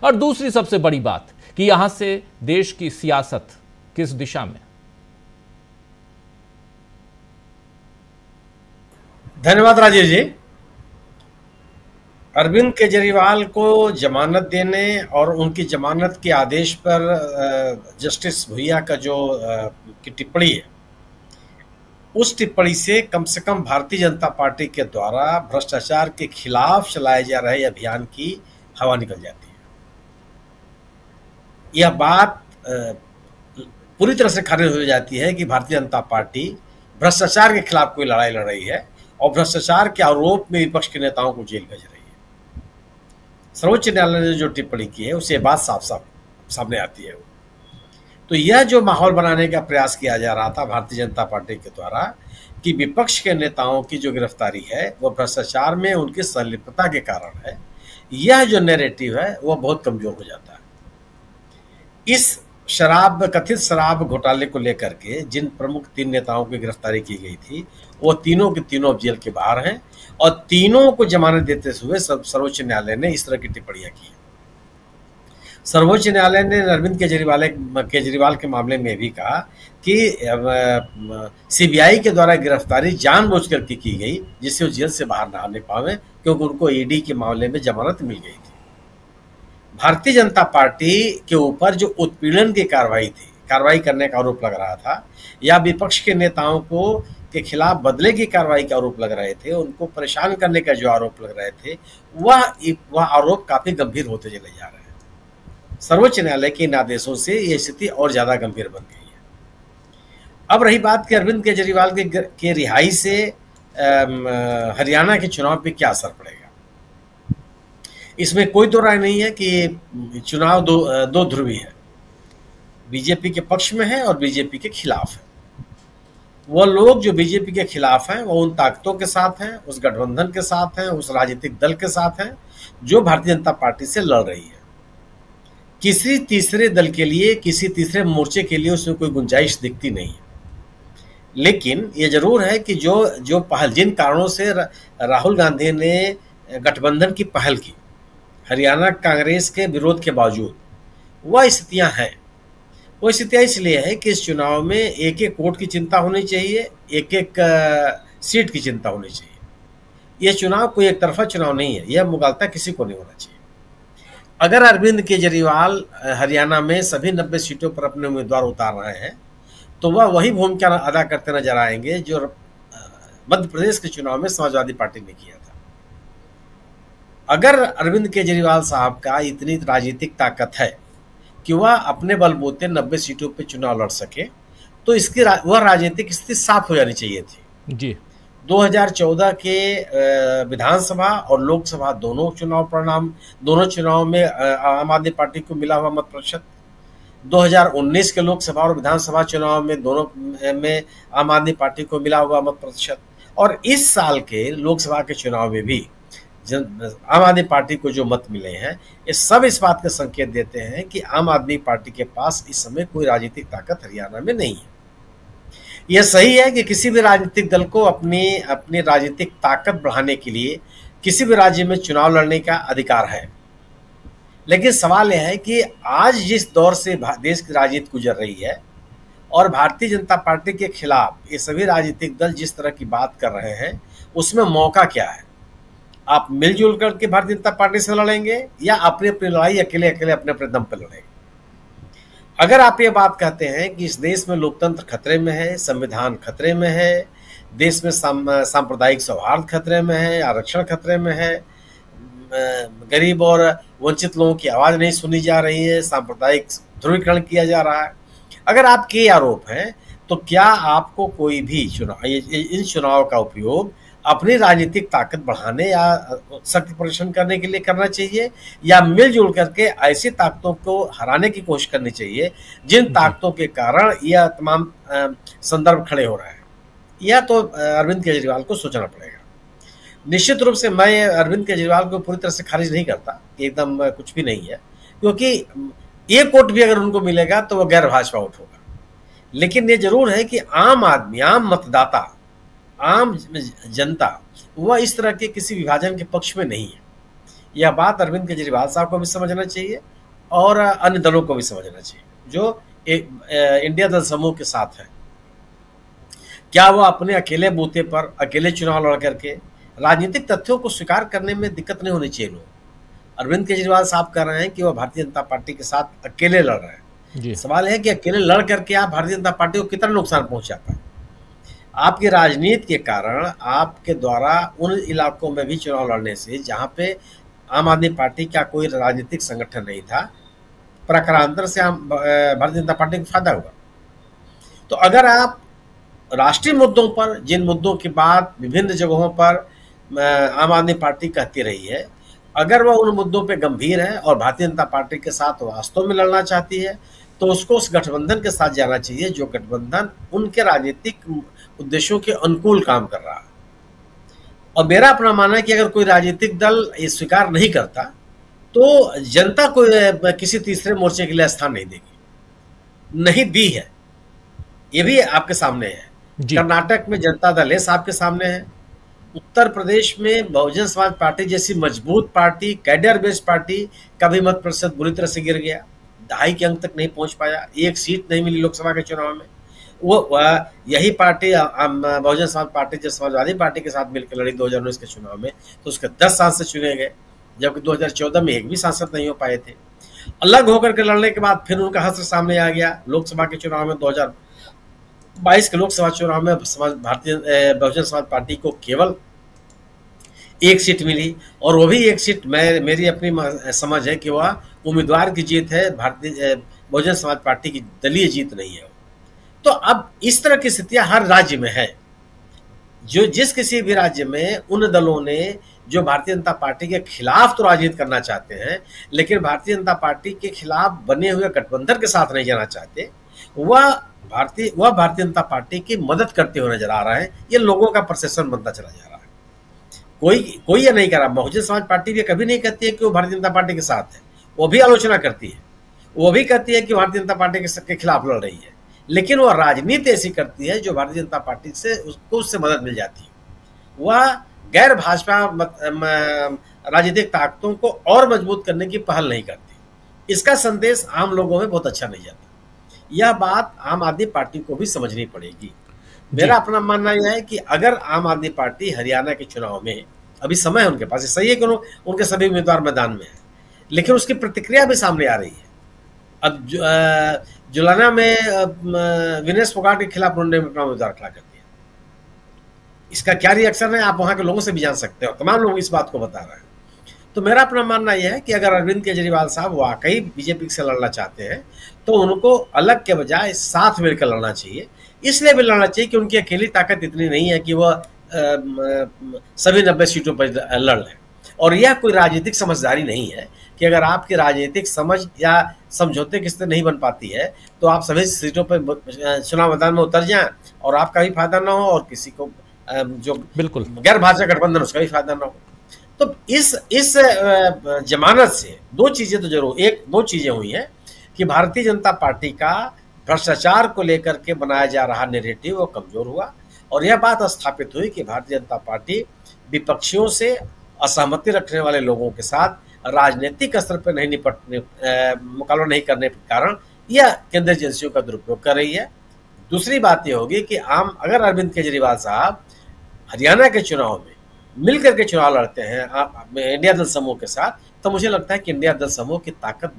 और दूसरी सबसे बड़ी बात कि यहां से देश की सियासत किस दिशा में। धन्यवाद राजीव जी। अरविंद केजरीवाल को जमानत देने और उनकी जमानत के आदेश पर जस्टिस भुइया का जो की टिप्पणी है, उस टिप्पणी से कम भारतीय जनता पार्टी के द्वारा भ्रष्टाचार के खिलाफ चलाए जा रहे अभियान की हवा निकल जाती है। यह बात पूरी तरह से खारिज हो जाती है कि भारतीय जनता पार्टी भ्रष्टाचार के खिलाफ कोई लड़ाई लड़ रही है और भ्रष्टाचार के आरोप में विपक्ष के नेताओं को जेल भेज रही है। सर्वोच्च न्यायालय ने जो टिप्पणी की है उससे बात साफ साफ सामने आती है। तो यह जो माहौल बनाने का प्रयास किया जा रहा था भारतीय जनता पार्टी के द्वारा कि विपक्ष के नेताओं की जो गिरफ्तारी है वह भ्रष्टाचार में उनकी संलिप्तता के कारण है, यह जो नैरेटिव है वह बहुत कमजोर हो जाता है। इस कथित शराब घोटाले को लेकर के जिन प्रमुख 3 नेताओं की गिरफ्तारी की गई थी वो तीनों के तीनों जेल के बाहर हैं और तीनों को जमानत देते हुए सर्वोच्च न्यायालय ने इस तरह की टिप्पणियां की। सर्वोच्च न्यायालय ने अरविंद केजरीवाल के मामले में भी कहा कि सीबीआई के द्वारा गिरफ्तारी जानबूझकर की गई जिससे वो जेल से बाहर ना आने पावे, क्योंकि उनको ईडी के मामले में जमानत मिल गई थी। भारतीय जनता पार्टी के ऊपर जो उत्पीड़न की कार्रवाई करने का आरोप लग रहा था या विपक्ष के नेताओं को के खिलाफ बदले की कार्रवाई का आरोप लग रहे थे, उनको परेशान करने का जो आरोप लग रहे थे, वह आरोप काफी गंभीर होते चले जा रहे हैं। सर्वोच्च न्यायालय के इन आदेशों से यह स्थिति और ज्यादा गंभीर बन गई है। अब रही बात कि अरविंद केजरीवाल के रिहाई से हरियाणा के चुनाव पे क्या असर पड़ेगा। इसमें कोई दो राय नहीं है कि चुनाव दो ध्रुवी है, बीजेपी के पक्ष में है और बीजेपी के खिलाफ है। वह लोग जो बीजेपी के खिलाफ हैं वो उन ताकतों के साथ हैं, उस गठबंधन के साथ हैं, उस राजनीतिक दल के साथ हैं जो भारतीय जनता पार्टी से लड़ रही है। किसी तीसरे दल के लिए, किसी तीसरे मोर्चे के लिए उसमें कोई गुंजाइश दिखती नहीं है। लेकिन ये जरूर है कि जो पहल, जिन कारणों से राहुल गांधी ने गठबंधन की पहल की, हरियाणा कांग्रेस के विरोध के बावजूद, वह स्थितियां हैं। वो स्थितियां इसलिए है कि इस चुनाव में एक एक वोट की चिंता होनी चाहिए, एक एक सीट की चिंता होनी चाहिए। यह चुनाव कोई एक तरफा चुनाव नहीं है, यह मुगालता किसी को नहीं होना चाहिए। अगर अरविंद केजरीवाल हरियाणा में सभी 90 सीटों पर अपने उम्मीदवार उतार रहे हैं तो वह वही भूमिका अदा करते नजर आएंगे जो मध्य प्रदेश के चुनाव में समाजवादी पार्टी ने किया था। अगर अरविंद केजरीवाल साहब का इतनी राजनीतिक ताकत है कि वह अपने बलबूते 90 सीटों पर चुनाव लड़ सके तो इसकी वह राजनीतिक स्थिति साफ हो जानी चाहिए थी जी। 2014 के विधानसभा और लोकसभा दोनों चुनाव में आम आदमी पार्टी को मिला हुआ मत प्रतिशत, 2019 के लोकसभा और विधानसभा चुनाव में दोनों में आम आदमी पार्टी को मिला हुआ मत प्रतिशत, और इस साल के लोकसभा के चुनाव में भी आम आदमी पार्टी को जो मत मिले हैं, ये सब इस बात का संकेत देते हैं कि आम आदमी पार्टी के पास इस समय कोई राजनीतिक ताकत हरियाणा में नहीं है। यह सही है कि किसी भी राजनीतिक दल को अपनी राजनीतिक ताकत बढ़ाने के लिए किसी भी राज्य में चुनाव लड़ने का अधिकार है, लेकिन सवाल यह है कि आज जिस दौर से देश की राजनीति गुजर रही है और भारतीय जनता पार्टी के खिलाफ ये सभी राजनीतिक दल जिस तरह की बात कर रहे हैं, उसमें मौका क्या है। आप मिलजुल करके भारतीय जनता पार्टी से लड़ेंगे या अपनी अपनी लड़ाई अकेले अपने दम पर लड़ेंगे। अगर आप ये बात कहते हैं कि इस देश में लोकतंत्र खतरे में है, संविधान खतरे में है, देश में सांप्रदायिक सौहार्द खतरे में है, आरक्षण खतरे में है, गरीब और वंचित लोगों की आवाज नहीं सुनी जा रही है, सांप्रदायिक ध्रुवीकरण किया जा रहा है, अगर आपके आरोप हैं तो क्या आपको कोई भी इन चुनाव का उपयोग अपनी राजनीतिक ताकत बढ़ाने या शक्ति प्रदर्शन करने के लिए करना चाहिए, या मिलजुल करके ऐसी ताकतों को हराने की कोशिश करनी चाहिए जिन ताकतों के कारण यह तमाम संदर्भ खड़े हो रहे हैं। यह तो अरविंद केजरीवाल को सोचना पड़ेगा। निश्चित रूप से मैं अरविंद केजरीवाल को पूरी तरह से खारिज नहीं करता, एकदम कुछ भी नहीं है, क्योंकि एक वोट भी अगर उनको मिलेगा तो वह गैर भाजपा वोट होगा। लेकिन ये जरूर है कि आम आदमी, आम मतदाता, आम जनता वह इस तरह के किसी विभाजन के पक्ष में नहीं है। यह बात अरविंद केजरीवाल साहब को भी समझना चाहिए और अन्य दलों को भी समझना चाहिए जो इंडिया दल समूह के साथ है। क्या वो अपने अकेले बूते पर अकेले चुनाव लड़ करके, राजनीतिक तथ्यों को स्वीकार करने में दिक्कत नहीं होनी चाहिए लोग। अरविंद केजरीवाल साहब कह रहे हैं कि वह भारतीय जनता पार्टी के साथ अकेले लड़ रहे हैं। सवाल है कि अकेले लड़ करके आप भारतीय जनता पार्टी को कितना नुकसान पहुंचा पाए। आपकी राजनीति के कारण आपके द्वारा उन इलाकों में भी चुनाव लड़ने से जहां पे आम आदमी पार्टी का कोई राजनीतिक संगठन नहीं था, प्रकारांतर से भारतीय जनता पार्टी को फायदा हुआ। तो अगर आप राष्ट्रीय मुद्दों पर, जिन मुद्दों की बात विभिन्न जगहों पर आम आदमी पार्टी कहती रही है, अगर वह उन मुद्दों पे गंभीर है और भारतीय जनता पार्टी के साथ वास्तव में लड़ना चाहती है, तो उसको उस गठबंधन के साथ जाना चाहिए जो गठबंधन उनके राजनीतिक उद्देश्यों के अनुकूल काम कर रहा है। और मेरा अपना मानना है कि अगर कोई राजनीतिक दल ये स्वीकार नहीं करता तो जनता को किसी तीसरे मोर्चे के लिए स्थान नहीं देगी, नहीं दी है। ये भी आपके सामने है। कर्नाटक में जनता दल एस आपके सामने है। उत्तर प्रदेश में बहुजन समाज पार्टी जैसी मजबूत पार्टी, कैडर बेस्ड पार्टी का भी मत प्रतिशत बुरी तरह से गिर गया, 2.5 के अंक तक नहीं पहुंच पाया, 1 सीट नहीं मिली लोकसभा के चुनाव में। वो यही पार्टी बहुजन समाज पार्टी जब समाजवादी पार्टी के साथ मिलकर लड़ी 2019 के चुनाव में, तो उसके 10 सांसद चुने गए, जबकि 2014 में एक भी सांसद नहीं हो पाए थे। अलग होकर के लड़ने के बाद फिर उनका हश्र सामने आ गया। लोकसभा के चुनाव में 2022 के लोकसभा चुनाव में भारतीय बहुजन समाज पार्टी को केवल 1 सीट मिली, और वो भी 1 सीट मेरी अपनी समझ है कि वह उम्मीदवार की जीत है, भारतीय बहुजन समाज पार्टी की दलीय जीत नहीं है। तो अब इस तरह की स्थितियां हर राज्य में है। जो जिस किसी भी राज्य में उन दलों ने जो भारतीय जनता पार्टी के खिलाफ तो राजनीति करना चाहते हैं, लेकिन भारतीय जनता पार्टी के खिलाफ बने हुए गठबंधन के साथ नहीं जाना चाहते, वह भारतीय जनता पार्टी की मदद करते हुए नजर आ रहा है। ये लोगों का परसेप्शन बनता चला जा रहा है। कोई ये नहीं कह रहा। बहुजन समाज पार्टी भी कभी नहीं कहती है कि वो भारतीय जनता पार्टी के साथ है, वो भी आलोचना करती है, वो भी कहती है कि भारतीय जनता पार्टी के खिलाफ लड़ रही है, लेकिन वह राजनीति ऐसी करती है जो भारतीय जनता पार्टी से उससे मदद मिल जाती है। वह गैर भाजपा राजनीतिक ताकतों को और मजबूत करने की पहल नहीं करती। इसका संदेश आम लोगों में बहुत अच्छा नहीं जाता। यह बात आम आदमी पार्टी को भी समझनी पड़ेगी। मेरा अपना मानना यह है कि अगर आम आदमी पार्टी हरियाणा के चुनाव में, अभी समय है उनके पास, सही है कि उनके सभी उम्मीदवार मैदान में है, लेकिन उसकी प्रतिक्रिया भी सामने आ रही है। अब जुलाना में विनेश फोगाट के खिलाफ उन्होंने अपना उम्मीदवार खड़ा कर दिया। इसका क्या रिएक्शन है आप वहां के लोगों से भी जान सकते हो। तमाम लोग इस बात को बता रहे हैं। तो मेरा अपना मानना यह है कि अगर अरविंद केजरीवाल साहब वाकई बीजेपी से लड़ना चाहते हैं तो उनको अलग के बजाय साथ मिलकर लड़ना चाहिए। इसलिए भी लड़ना चाहिए कि उनकी अकेली ताकत इतनी नहीं है कि वह सभी 90 सीटों पर लड़ लें। और यह कोई राजनीतिक समझदारी नहीं है कि अगर आपकी राजनीतिक समझ या समझौते की स्थिति नहीं बन पाती है तो आप सभी सीटों पर चुनाव मैदान में उतर जाएं और आपका भी फायदा ना हो और किसी को जो बिल्कुल गैर भाजपा गठबंधन उसका भी फायदा ना हो। तो इस जमानत से दो चीजें हुई हैं कि भारतीय जनता पार्टी का भ्रष्टाचार को लेकर के बनाया जा रहा नैरेटिव वो कमजोर हुआ, और यह बात स्थापित हुई कि भारतीय जनता पार्टी विपक्षियों से, असहमति रखने वाले लोगों के साथ राजनीतिक स्तर पर मुकाबला नहीं करने के कारण यह केंद्रीय एजेंसियों का दुरुपयोग कर रही है। दूसरी बात यह होगी कि अगर अरविंद केजरीवाल साहब हरियाणा के चुनाव में मिलकर के चुनाव लड़ते हैं इंडिया दल समूह के साथ, तो मुझे लगता है कि इंडिया दल समूह की ताकत